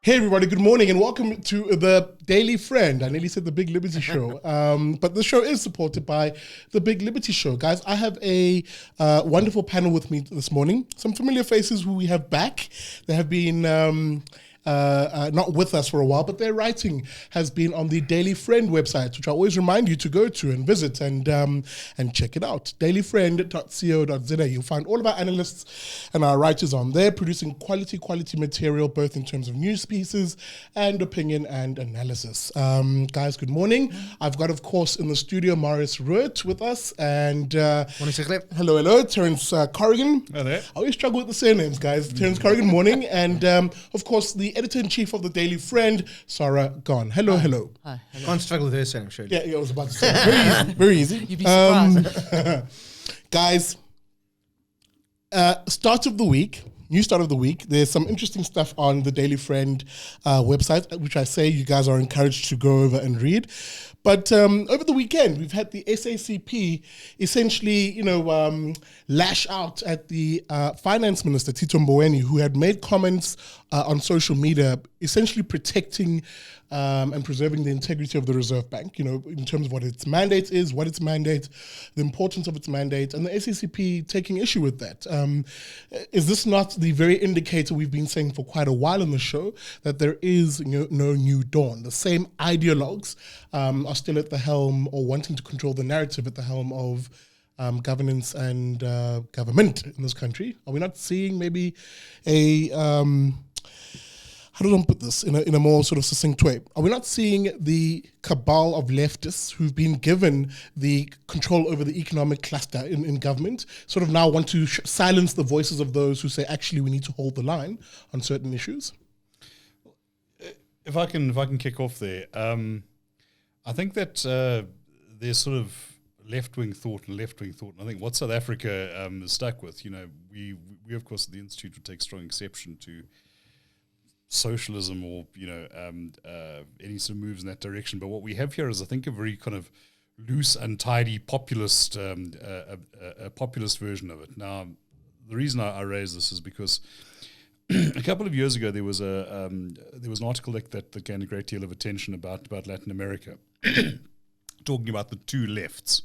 Hey everybody, good morning and welcome to the Daily Friend. I nearly said the Big Liberty Show, but the show is supported by the Big Liberty Show. Guys, I have a wonderful panel with me this morning. Some familiar faces who we have back. They have been not with us for a while, but their writing has been on the Daily Friend website, which I always remind you to go to and visit and check it out. dailyfriend.co.za. You'll find all of our analysts and our writers on there producing quality material, both in terms of news pieces and opinion and analysis. Guys, good morning. I've got, of course, in the studio, Marius Ruert with us and hello, Terence Corrigan. Hello there. I always struggle with the surnames, guys. Terence Corrigan, morning. And, of course, the editor-in-chief of the Daily Friend, Sarah Gone. Hello. Hi. Can't struggle with her surname, surely. Yeah, I was about to say. Very easy. You'd be surprised. Guys, new start of the week. There's some interesting stuff on the Daily Friend website, which I say you guys are encouraged to go over and read. But over the weekend, we've had the SACP essentially, lash out at the finance minister, Tito Mboweni, who had made comments on social media, essentially protecting and preserving the integrity of the Reserve Bank, in terms of what its mandate is, the importance of its mandate, and the SACP taking issue with that. Is this not the very indicator we've been saying for quite a while on the show, that there is no new dawn? The same ideologues are still at the helm, or wanting to control the narrative at the helm of governance and government in this country. Are we not seeing maybe how do I put this in a more sort of succinct way? Are we not seeing the cabal of leftists who've been given the control over the economic cluster in government sort of now want to silence the voices of those who say, actually, we need to hold the line on certain issues? If I can kick off there, I think that there's sort of left-wing thought. And I think what South Africa is stuck with, we of course at the Institute would take strong exception to socialism or any sort of moves in that direction. But what we have here is, I think, a very kind of loose, untidy, populist a populist version of it. Now, the reason I raise this is because a couple of years ago there was an article that gained a great deal of attention about Latin America, talking about the two lefts.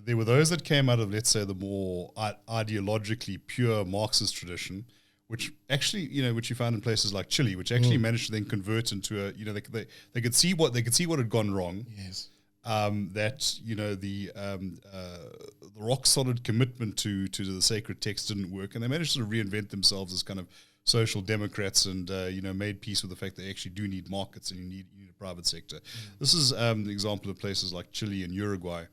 There were those that came out of, let's say, the more ideologically pure Marxist tradition, which actually, which you found in places like Chile, which actually managed to then convert into a, they could see what had gone wrong. Yes. The rock solid commitment to the sacred text didn't work, and they managed to reinvent themselves as kind of social democrats and made peace with the fact that they actually do need markets and you need a private sector. This is the example of places like Chile and Uruguay.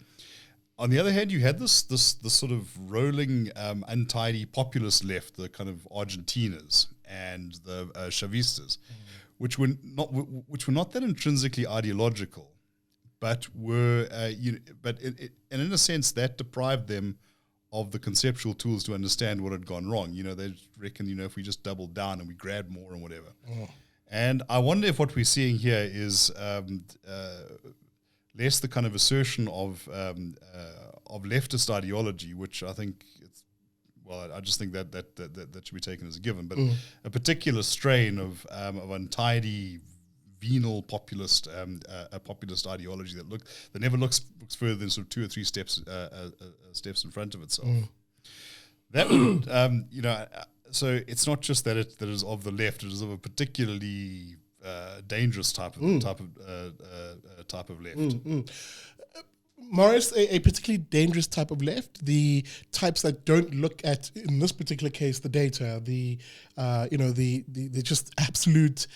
On the other hand, you had this sort of rolling, untidy populist left, the kind of Argentinas and the Chavistas, which were not that intrinsically ideological, but were and in a sense that deprived them of the conceptual tools to understand what had gone wrong. They reckon, if we just doubled down and we grabbed more and whatever. And I wonder if what we're seeing here is less the kind of assertion of leftist ideology, which I think I just think that should be taken as a given, but a particular strain of untidy, venal populist ideology that never looks further than sort of 2 or 3 steps in front of itself. That would, so it's not just that it is of the left; it is of a particularly dangerous type of left. Morris, a particularly dangerous type of left, the types that don't look at, in this particular case, the data, the just absolute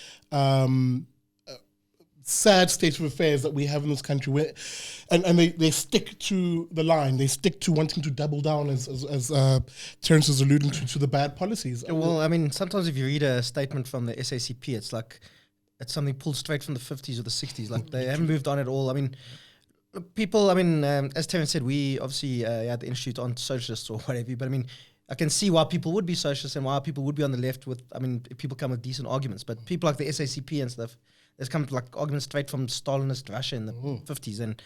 sad state of affairs that we have in this country, where, and they stick to the line, they stick to wanting to double down, as Terence is alluding to the bad policies. Well, I mean, sometimes if you read a statement from the SACP, it's like it's something pulled straight from the 50s or the 60s. Like they haven't moved on at all. I mean, people, as Terence said, we obviously at the Institute aren't socialists or whatever, but I mean, I can see why people would be socialists and why people would be on the left with, if people come with decent arguments, but people like the SACP and stuff, there's come like arguments straight from Stalinist Russia in the 50s. And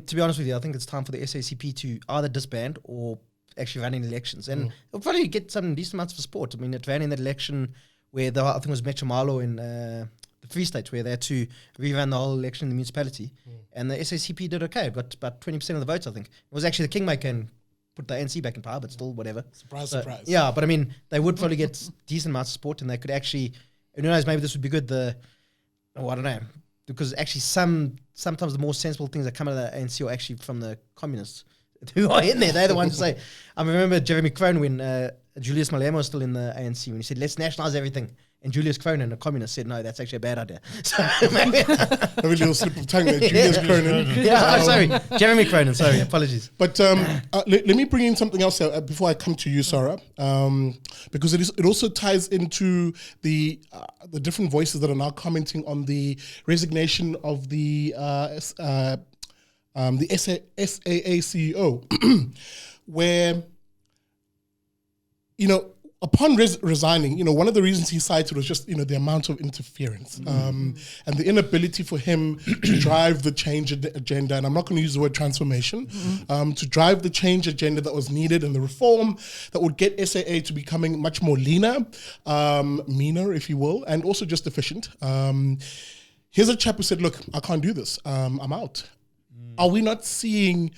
to be honest with you, I think it's time for the SACP to either disband or actually running elections. And it'll probably get some decent amounts of support. I mean, it ran in that election where I think it was Metro Malo in the Free State, where they had to rerun the whole election in the municipality. And the SACP did okay. It got about 20% of the votes, I think. It was actually the kingmaker and put the ANC back in power, but still, whatever. Surprise. Yeah, but I mean, they would probably get decent amounts of support, and they could actually, who knows, maybe this would be good. I don't know, because actually sometimes the more sensible things that come out of the ANC are actually from the communists who are in there. They're the ones who say, I remember Jeremy Cronin when Julius Malema was still in the ANC, when he said, let's nationalize everything. And Julius Cronin, a communist, said, no, that's actually a bad idea. So maybe a little slip of tongue there, Julius Cronin. Sorry. Jeremy Cronin, sorry, apologies. But let me bring in something else before I come to you, Sarah, because it also ties into the different voices that are now commenting on the resignation of the SAA CEO, where, upon resigning, one of the reasons he cited was just, the amount of interference and the inability for him to drive the change agenda. And I'm not going to use the word transformation, to drive the change agenda that was needed and the reform that would get SAA to becoming much more leaner, meaner, if you will, and also just efficient. Here's a chap who said, look, I can't do this. I'm out. Are we not seeing...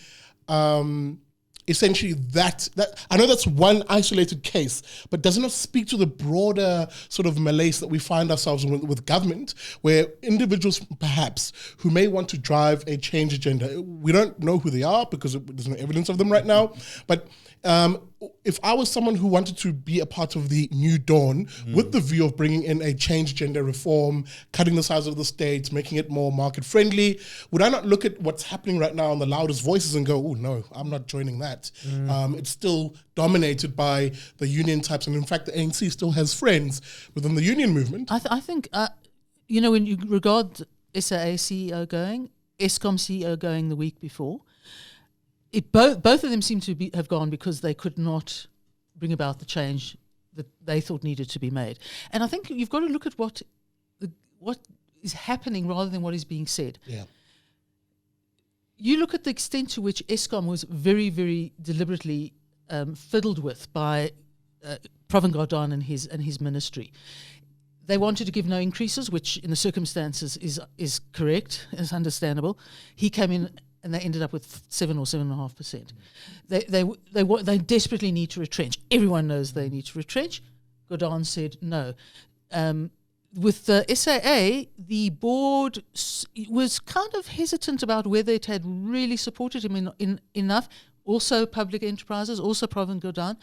essentially that I know that's one isolated case, but does it not speak to the broader sort of malaise that we find ourselves with government, where individuals perhaps who may want to drive a change agenda, we don't know who they are because there's no evidence of them right now, but if I was someone who wanted to be a part of the new dawn with the view of bringing in a change agenda reform, cutting the size of the states, making it more market friendly, would I not look at what's happening right now on the loudest voices and go, oh no, I'm not joining that. It's still dominated by the union types, and in fact the ANC still has friends within the union movement. I think when you regard SAA CEO going, Eskom CEO going the week before, both of them seem to have gone because they could not bring about the change that they thought needed to be made. And I think you've got to look at what is happening rather than what is being said. Yeah. You look at the extent to which Eskom was very, very deliberately fiddled with by Pravin Gordhan and his ministry. They wanted to give no increases, which in the circumstances is correct, is understandable. He came in and they ended up with 7 or 7.5%. They desperately need to retrench. Everyone knows they need to retrench. Gordhan said no. With the SAA, the board was kind of hesitant about whether it had really supported him enough. Also public enterprises, also Pravin Gordhan.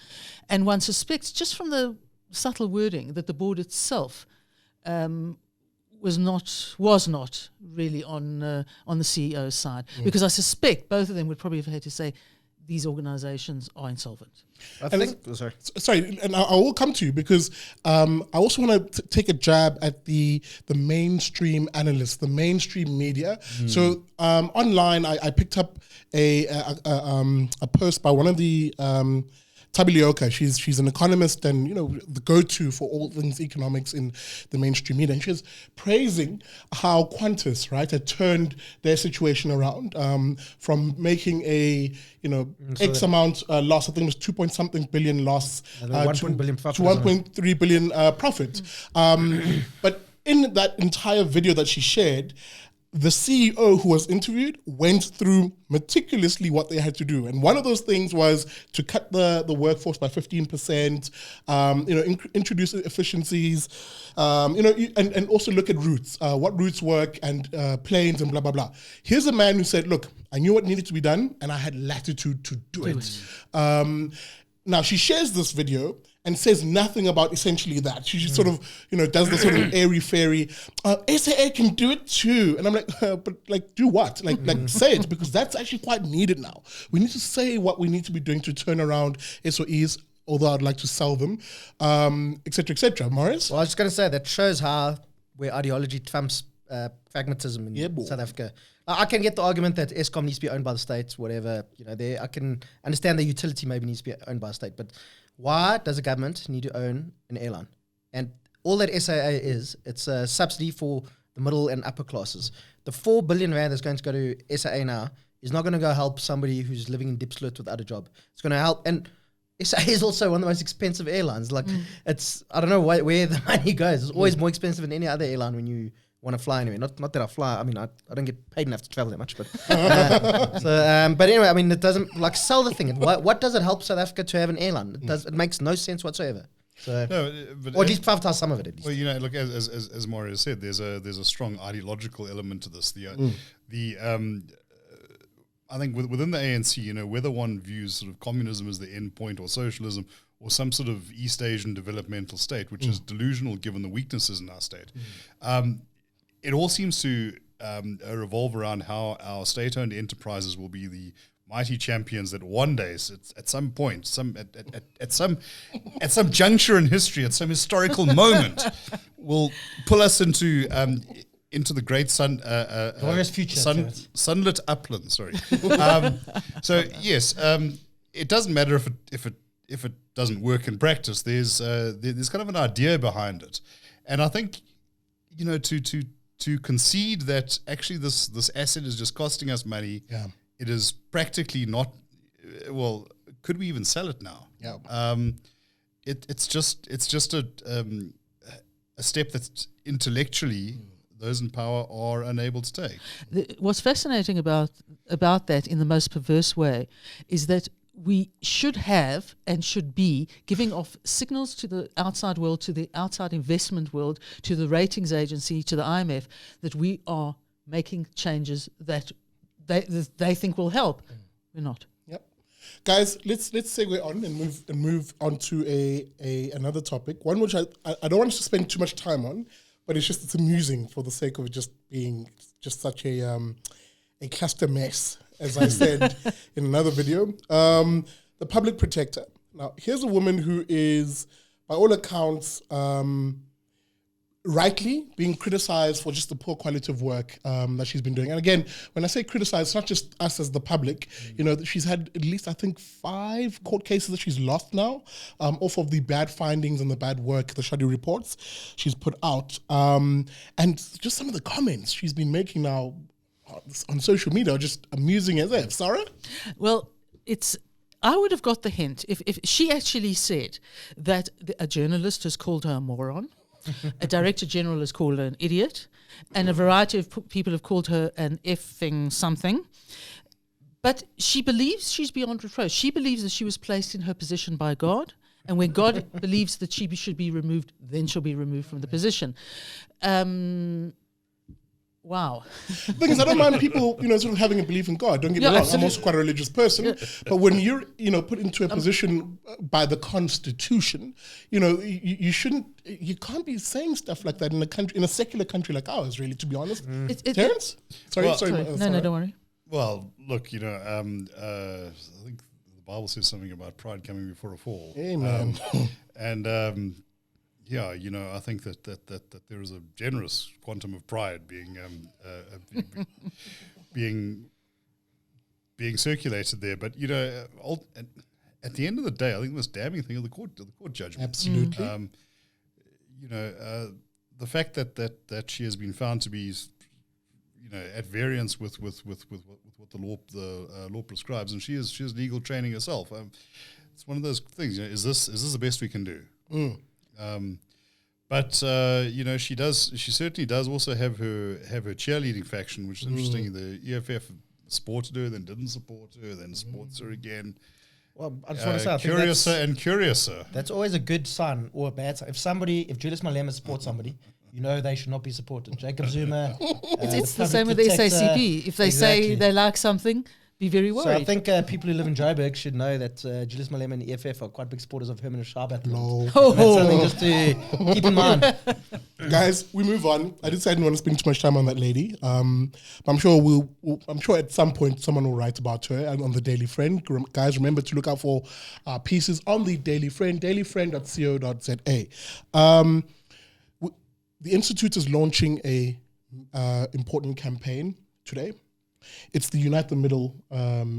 And one suspects, just from the subtle wording, that the board itself was not really on the CEO's side, because I suspect both of them would probably have had to say these organizations are insolvent. Sorry, and I will come to you because I also want to take a jab at the mainstream analysts, the mainstream media. So online, I picked up a post by one of the Tabilioka. She's an economist and the go-to for all things economics in the mainstream media, and she was praising how Qantas had turned their situation around from making a X amount loss. I think it was 2 point something billion loss to 1.3 billion profit. But in that entire video that she shared, the CEO who was interviewed went through meticulously what they had to do. And one of those things was to cut the workforce by 15%, introduce efficiencies, and also look at routes, what routes work and planes and blah, blah, blah. Here's a man who said, look, I knew what needed to be done and I had latitude to do it. Now, she shares this video and says nothing about essentially that. She just sort of, does the sort of airy-fairy, SAA can do it too. And I'm like, but do what? Like say it, because that's actually quite needed now. We need to say what we need to be doing to turn around SOEs, although I'd like to sell them, et cetera, et cetera. Morris? Well, I was just going to say, that shows where ideology trumps pragmatism in South Africa. I can get the argument that Eskom needs to be owned by the state, whatever. I can understand the utility maybe needs to be owned by the state, but why does a government need to own an airline? And all that SAA is, it's a subsidy for the middle and upper classes. The 4 billion rand that's going to go to SAA now is not going to go help somebody who's living in Diepsloot without a job. It's going to help. And SA is also one of the most expensive airlines. Like, it's, I don't know where the money goes. It's always more expensive than any other airline when you want to fly anyway. Not that I fly. I mean, I don't get paid enough to travel that much, but but anyway, I mean, it doesn't, like, sell the thing. What does it help South Africa to have an airline? It makes no sense whatsoever. So, but or at least privatize some of it. At least. Well, you know, look, as Mario said, there's a strong ideological element to this. I think within the ANC, you know, whether one views sort of communism as the end point or socialism or some sort of East Asian developmental state, which is delusional given the weaknesses in our state, it all seems to revolve around how our state-owned enterprises will be the mighty champions that one day, at some point, at some juncture in history, at some historical moment, will pull us into the great future, sunlit upland. Sorry. So yes, it doesn't matter if it doesn't work in practice. There's kind of an idea behind it, and I think, you know, to concede that actually this asset is just costing us money. Yeah. It is practically not. Well, could we even sell it now? Yeah. It's just a step that's intellectually those in power are unable to take. What's fascinating about that, in the most perverse way, is that we should have and should be giving off signals to the outside world, to the outside investment world, to the ratings agency, to the IMF, that we are making changes that they think will help. We're not. Yep. Guys, let's segue on and move on to another topic, one which I don't want us to spend too much time on, but it's amusing for the sake of it just being just such a cluster mess, as I said in another video. The public protector. Now, here's a woman who is, by all accounts, rightly being criticized for just the poor quality of work that she's been doing. And again, when I say criticized, it's not just us as the public. You know, she's had at least, I think, 5 court cases that she's lost now, off of the bad findings and the bad work, the Shadi reports she's put out. And just some of the comments she's been making now on social media are just amusing as if. Sarah? Well, I would have got the hint if she actually said that a journalist has called her a moron, a director general has called her an idiot, and a variety of people have called her an effing something. But she believes she's beyond reproach. She believes that she was placed in her position by God, and when God believes that she should be removed, then she'll be removed from the position. Wow. The thing is, I don't mind people, you know, sort of having a belief in God. Don't get me wrong. Absolutely. I'm also quite a religious person. But when you're, you know, put into a position by the Constitution, you know, you can't be saying stuff like that in a secular country like ours, really, to be honest. Terence? Sorry. No, don't worry. Well, look, you know, I think the Bible says something about pride coming before a fall. Amen. Yeah, you know, I think that there is a generous quantum of pride being circulated there. But, you know, at the end of the day, I think the most damning thing is the court judgment. Absolutely. You know, the fact that she has been found to be, you know, at variance with what the law prescribes, and she has legal training herself. It's one of those things. You know, is this the best we can do? But you know, she certainly does also have her cheerleading faction, which is interesting. The EFF supported her, then didn't support her, then supports her again. Well, I just want to say, I think curiouser. That's always a good sign or a bad sign. If Julius Malema supports somebody, you know they should not be supported. Jacob Zuma. It's the same with the SACP. If they say they like something, be very worried. So I think people who live in Joburg should know that Julius Malema and the EFF are quite big supporters of Herman Shaba at the moment. No. That's something just to keep in mind. Guys, we move on. I did say I didn't want to spend too much time on that lady. But I'm sure I'm sure at some point someone will write about her on the Daily Friend. Guys, remember to look out for pieces on the Daily Friend, dailyfriend.co.za. The Institute is launching a important campaign today. It's the Unite the Middle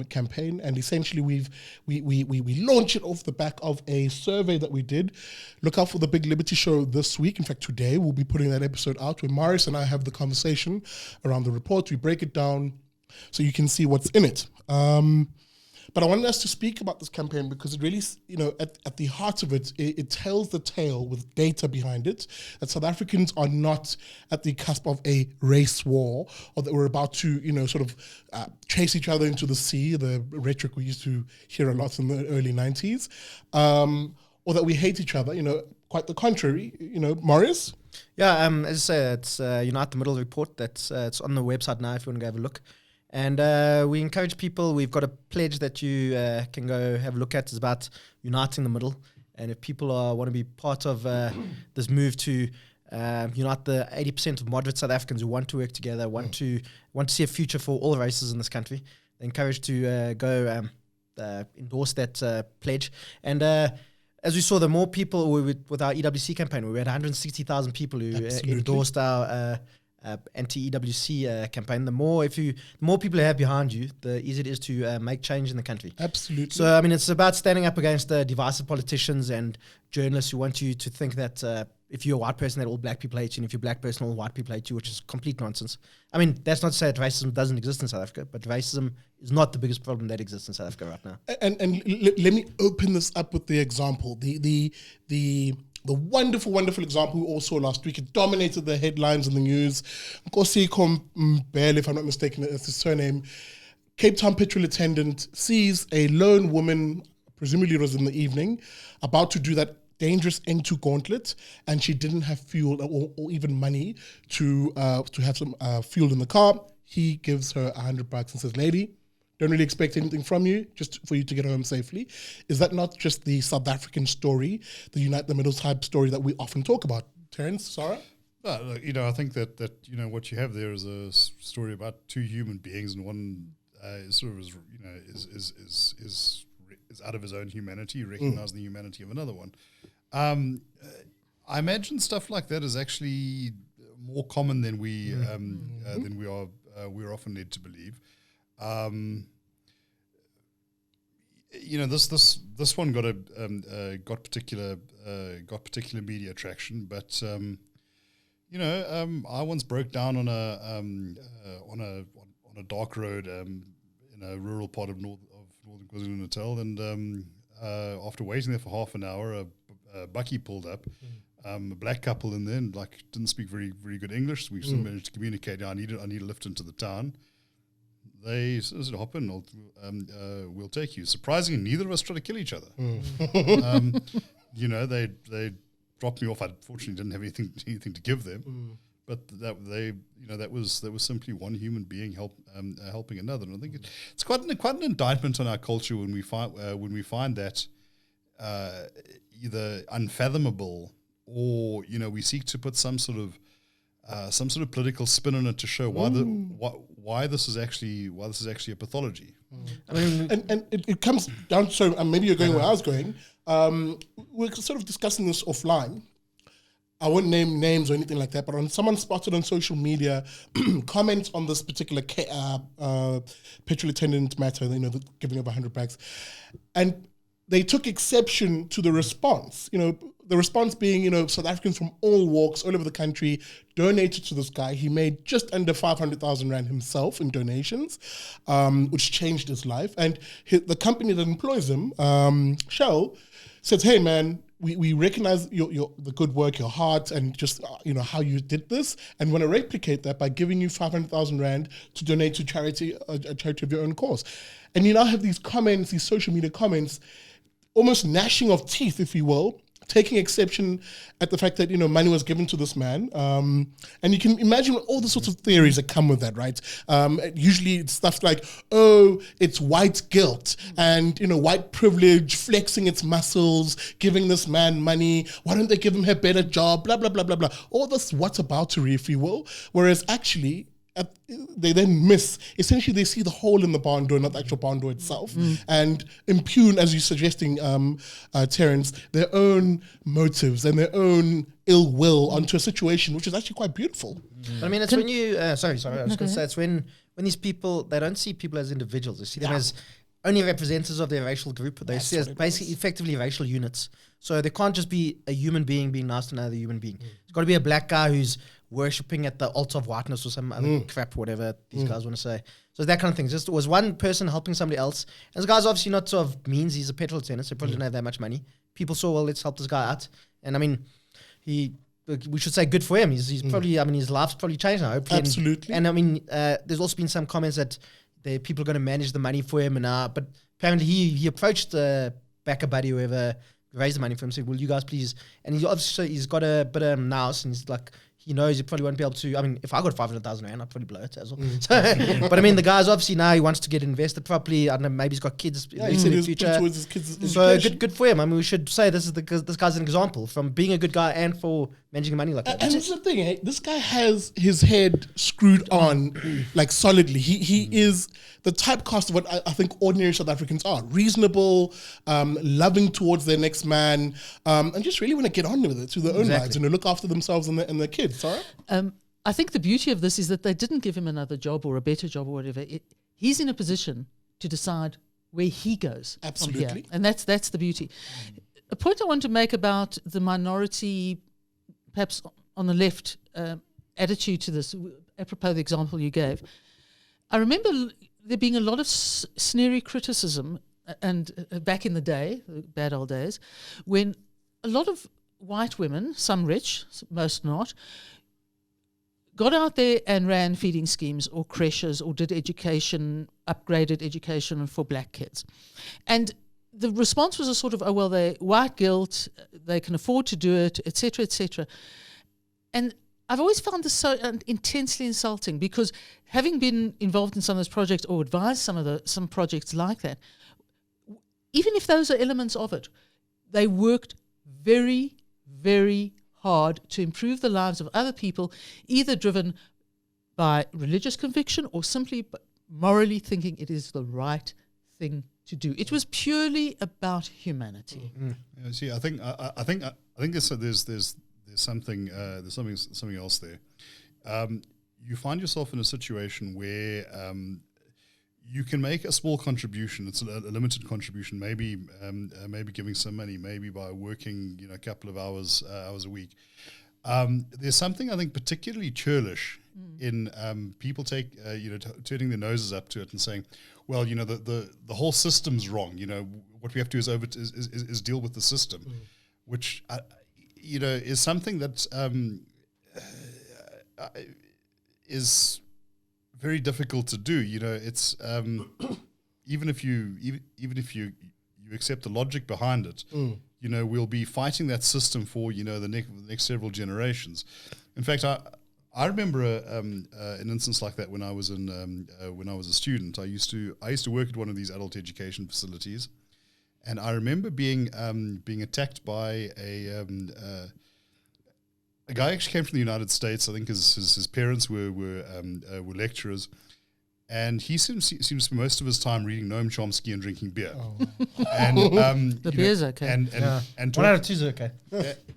campaign, and essentially we launch it off the back of a survey that we did. Look out for the Big Liberty Show this week. In fact, today we'll be putting that episode out where Marius and I have the conversation around the report. We break it down so you can see what's in it. But I wanted us to speak about this campaign because it really, at the heart of it, it tells the tale with data behind it, that South Africans are not at the cusp of a race war, or that we're about to, chase each other into the sea, the rhetoric we used to hear a lot in the early 90s, or that we hate each other, quite the contrary, Marius? Yeah, as I say, it's Unite the Middle report. It's on the website now if you want to go have a look. And we encourage people. We've got a pledge that you can go have a look at. It's about uniting the middle. And if people want to be part of this move to unite the 80% of moderate South Africans who want to work together, want to see a future for all races in this country, they're encouraged to go endorse that pledge. And as we saw, the more people with our EWC campaign, we had 160,000 people who endorsed our anti-EWC campaign. The more people you have behind you, the easier it is to make change in the country. Absolutely. So, I mean, it's about standing up against the divisive politicians and journalists who want you to think that if you're a white person, that all black people hate you, and if you're a black person, all white people hate you, which is complete nonsense. I mean, that's not to say that racism doesn't exist in South Africa, but racism is not the biggest problem that exists in South Africa right now. And let me open this up with the example. The wonderful, wonderful example we all saw last week. It dominated the headlines in the news. Busisiwe Mkhwebane, if I'm not mistaken, that's his surname. Cape Town petrol attendant sees a lone woman, presumably it was in the evening, about to do that dangerous N2 gauntlet, and she didn't have fuel or even money to have some fuel in the car. He gives her $100 and says, "Lady, don't really expect anything from you, just for you to get home safely." Is that not just the South African story, the Unite the Middle type story that we often talk about? Terence, Sarah? I think that what you have there is a story about two human beings, and one is out of his own humanity, recognizing the humanity of another one. I imagine stuff like that is actually more common than we're often led to believe. This one got particular media traction, but I once broke down on a dark road in a rural part of northern KwaZulu-Natal, and after waiting there for half an hour, a bucky pulled up. A black couple in there, and didn't speak very very good English. So we still managed to communicate. I need a lift into the town. They said, "Hop in, we'll take you." Surprisingly, neither of us tried to kill each other. They dropped me off. I fortunately didn't have anything to give them, but that was simply one human being helping another. And I think it's quite an indictment on our culture when we find that either unfathomable or we seek to put some sort of political spin on it to show why this is actually a pathology. I mean, and it comes down to, so maybe you're going where I was going. We're sort of discussing this offline. I won't name names or anything like that, but someone spotted on social media comments on this particular petrol attendant matter, the giving of $100, and they took exception to the response. The response being, South Africans from all walks, all over the country, donated to this guy. He made just under 500,000 Rand himself in donations, which changed his life. And the company that employs him, Shell, said, "Hey, man, we recognize the good work, your heart, and just how you did this, and want to replicate that by giving you 500,000 Rand to donate to charity, a charity of your own cause." And you now have these comments, these social media comments, almost gnashing of teeth, if you will, taking exception at the fact that money was given to this man, and you can imagine all the sorts of theories that come with that, right? Usually it's stuff like, it's white guilt and white privilege flexing its muscles, giving this man money. Why don't they give him a better job? Blah blah blah blah blah. All this whataboutery, if you will. Whereas actually, they then miss. Essentially, they see the hole in the barn door, not the actual barn door itself, and impugn, as you're suggesting, Terence, their own motives and their own ill will onto a situation, which is actually quite beautiful. But I mean, it's when you. Sorry. I was going to say it's when these people, they don't see people as individuals. They see them as only representatives of their racial group. They see as basically effectively racial units. So there can't just be a human being nice to another human being. It's got to be a black guy who's worshipping at the altar of whiteness or some other crap, whatever these guys want to say. So that kind of thing. Just was one person helping somebody else. And this guy's obviously not sort of means. He's a petrol attendant, so he probably didn't have that much money. People saw, well, let's help this guy out. And I mean, we should say good for him. He's probably, I mean, his life's probably changed now. Hopefully. Absolutely. And I mean, there's also been some comments that people are going to manage the money for him. But apparently he approached backer buddy, whoever raised the money for him, said, will you guys please? And he's got a bit of nous, and he's like, he knows he probably won't be able to. I mean, if I got 500,000 rand, I'd probably blow it as well. So, but I mean, the guy's obviously now he wants to get invested properly. I don't know, maybe he's got kids in the future. Towards his kids' So good for him. I mean, we should say this guy's an example from being a good guy and for managing money like that. And it's the thing, this guy has his head screwed on like solidly. He is the typecast of what I think ordinary South Africans are: reasonable, loving towards their next man, and just really want to get on with it through their own lives and look after themselves and their kids. Sorry. I think the beauty of this is that they didn't give him another job or a better job or whatever. He's in a position to decide where he goes. Absolutely. From here. And that's the beauty. A point I want to make about the minority, perhaps on the left, attitude to this, apropos the example you gave. I remember there being a lot of sneery criticism and back in the day, the bad old days, when a lot of white women, some rich, most not, got out there and ran feeding schemes or creches or did education, upgraded education for black kids. And the response was a sort of, oh, well, they're white guilt, they can afford to do it, et cetera, and I've always found this so intensely insulting because having been involved in some of those projects or advised some projects like that, even if those are elements of it, they worked very, very hard to improve the lives of other people, either driven by religious conviction or simply morally thinking it is the right thing to do. It was purely about humanity. Yeah, see, I think there's something else there. You find yourself in a situation where you can make a small contribution. It's a limited contribution, maybe giving some money, maybe by working a couple of hours a week. There's something I think particularly churlish in people turning their noses up to it and saying, well, the whole system's wrong. What we have to do is deal with the system, which is something that is very difficult to do. It's even if you accept the logic behind it, we'll be fighting that system for the next several generations. In fact, I remember an instance like that when I was a student. I used to work at one of these adult education facilities, and I remember being attacked by a guy actually came from the United States. I think his parents were lecturers, and he seems to spend most of his time reading Noam Chomsky and drinking beer. Oh. And the beer's okay. And 1 out of 2 is okay.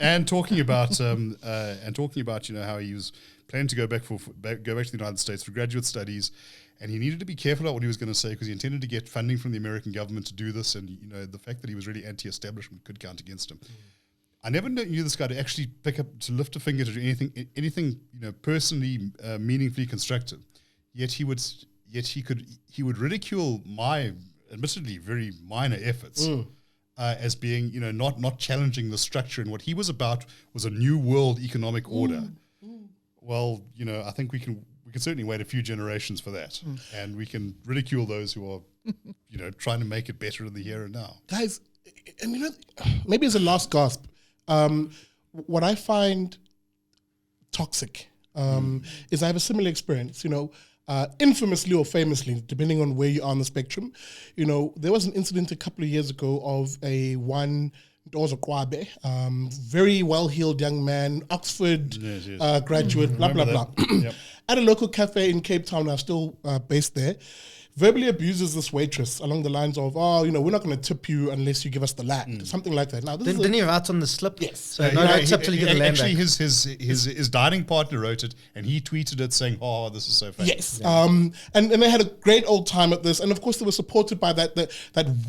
And talking about how he was planning to go back to the United States for graduate studies, and he needed to be careful about what he was going to say because he intended to get funding from the American government to do this, and the fact that he was really anti-establishment could count against him. I never knew this guy to actually lift a finger to do anything personally meaningfully constructive. Yet he would ridicule my admittedly very minor efforts as being not challenging the structure, and what he was about was a new world economic order. Well, I think we can certainly wait a few generations for that, and we can ridicule those who are trying to make it better in the here and now. Guys, and maybe as a last gasp, what I find toxic is I have a similar experience, infamously or famously, depending on where you are on the spectrum. There was an incident a couple of years ago of very well-heeled young man, Oxford graduate, blah, blah, blah. Yep. At a local cafe in Cape Town, I'm still based there. verbally abuses this waitress along the lines of, oh, you know, we're not going to tip you unless you give us the land, something like that. Now, this is Didn't he write on the slip? Yes. So no tip till you get the land Actually, back. his dining partner wrote it, and he tweeted it saying, "Oh, this is so funny." Yes, and they had a great old time at this, and of course they were supported by that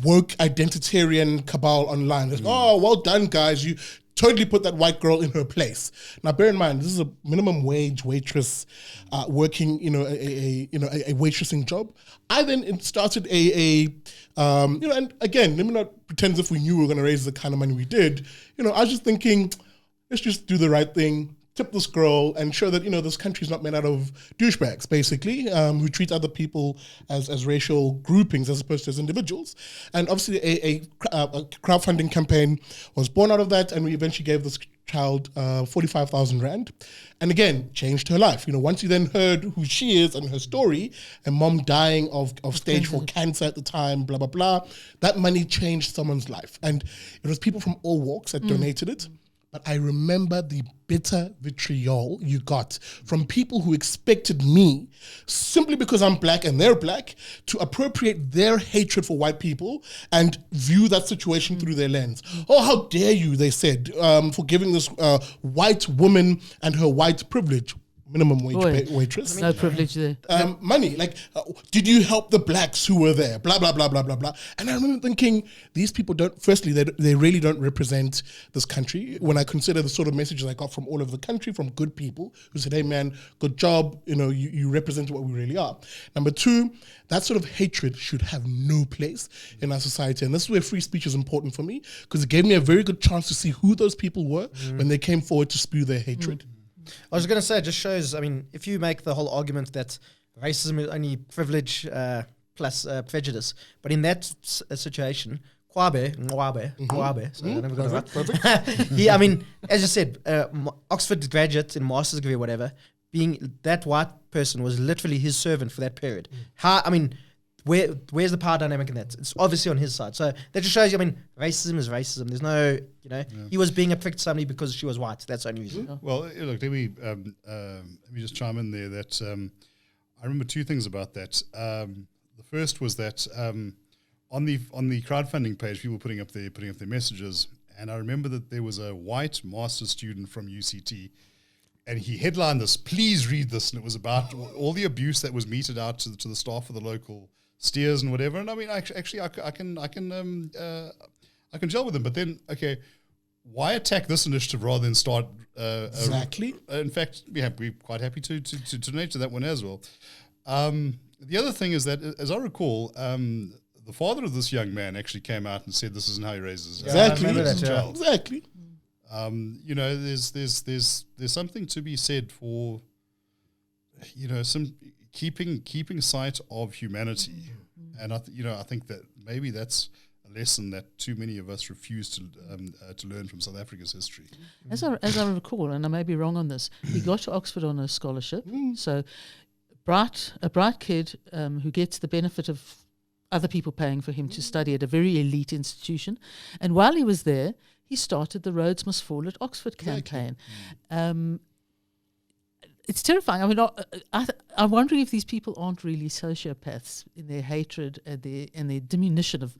woke identitarian cabal online. Like, oh, well done, guys! You totally put that white girl in her place. Now, bear in mind, this is a minimum wage waitress working, a waitressing job. I then started and again, let me not pretend as if we knew we were going to raise the kind of money we did. I was just thinking, let's just do the right thing, tip this girl, and show that this country's not made out of douchebags, basically, who treat other people as racial groupings as opposed to as individuals. And obviously, a crowdfunding campaign was born out of that, and we eventually gave this child 45,000 rand, and again changed her life. Once you then heard who she is and her story, and mom dying of stage 4 cancer at the time, blah blah blah, that money changed someone's life, and it was people from all walks that donated it. But I remember the bitter vitriol you got from people who expected me, simply because I'm black and they're black, to appropriate their hatred for white people and view that situation through their lens. Oh, how dare you, they said, for giving this white woman and her white privilege, minimum wage waitress. No privilege there. Money. Like, did you help the blacks who were there? Blah, blah, blah, blah, blah, blah. And I remember thinking, these people firstly, they really don't represent this country. When I consider the sort of messages I got from all over the country, from good people who said, hey man, good job, you represent what we really are. Number 2, that sort of hatred should have no place in our society. And this is where free speech is important for me, because it gave me a very good chance to see who those people were when they came forward to spew their hatred. I was going to say, it just shows, if you make the whole argument that racism is only privilege plus prejudice, but in that situation, Mkhwebane, so I never got it right. As you said, Oxford graduate in master's degree or whatever, being that white person was literally his servant for that period. Where's the power dynamic in that? It's obviously on his side. So that just shows you, racism is racism. There's no, he was being a prick to somebody because she was white. That's the only reason. Well, look, let me just chime in there that I remember 2 things about that. The first was that on the crowdfunding page, people putting up their messages, and I remember that there was a white master's student from UCT, and he headlined this, please read this, and it was about all the abuse that was meted out to the staff of the local steers and whatever. And I can gel with them. But then, okay, why attack this initiative rather than start? Exactly. In fact, we're quite happy to donate to that one as well. The other thing is that, as I recall, the father of this young man actually came out and said this isn't how he raises his child. Exactly. There's something to be said for, some keeping sight of humanity, and I think that maybe that's a lesson that too many of us refuse to learn from South Africa's history. As I recall, and I may be wrong on this, he got to Oxford on a scholarship. So, a bright kid who gets the benefit of other people paying for him to study at a very elite institution, and while he was there, he started the Rhodes Must Fall at Oxford campaign. It's terrifying. I'm wondering if these people aren't really sociopaths in their hatred and their diminution of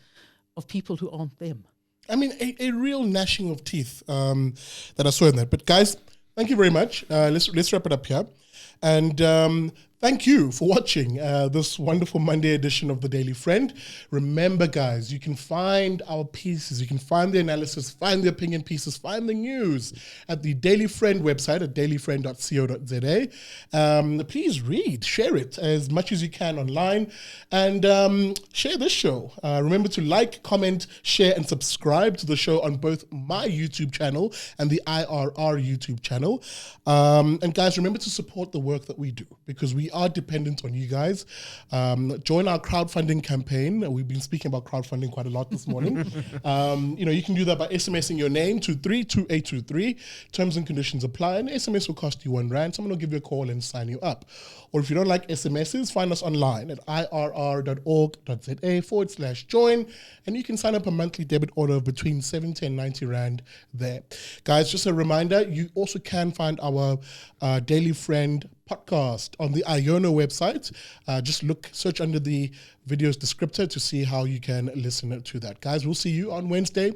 people who aren't them. A real gnashing of teeth that I saw in that. But guys, thank you very much. Let's wrap it up here. And thank you for watching this wonderful Monday edition of The Daily Friend. Remember, guys, you can find our pieces, you can find the analysis, find the opinion pieces, find the news at the Daily Friend website at dailyfriend.co.za. Please read, share it as much as you can online, and share this show. Remember to like, comment, share, and subscribe to the show on both my YouTube channel and the IRR YouTube channel. And guys, remember to support the work that we do, because we are dependent on you guys. Join our crowdfunding campaign. We've been speaking about crowdfunding quite a lot this morning. You can do that by SMSing your name to 32823. Terms and conditions apply. An SMS will cost you R1. Someone will give you a call and sign you up. Or if you don't like SMSs, find us online at irr.org.za/join, and you can sign up a monthly debit order of between 70 and 90 Rand there. Guys, just a reminder, you also can find our Daily Friend podcast on the Iono website. Just search under the video's descriptor to see how you can listen to that. Guys, we'll see you on Wednesday.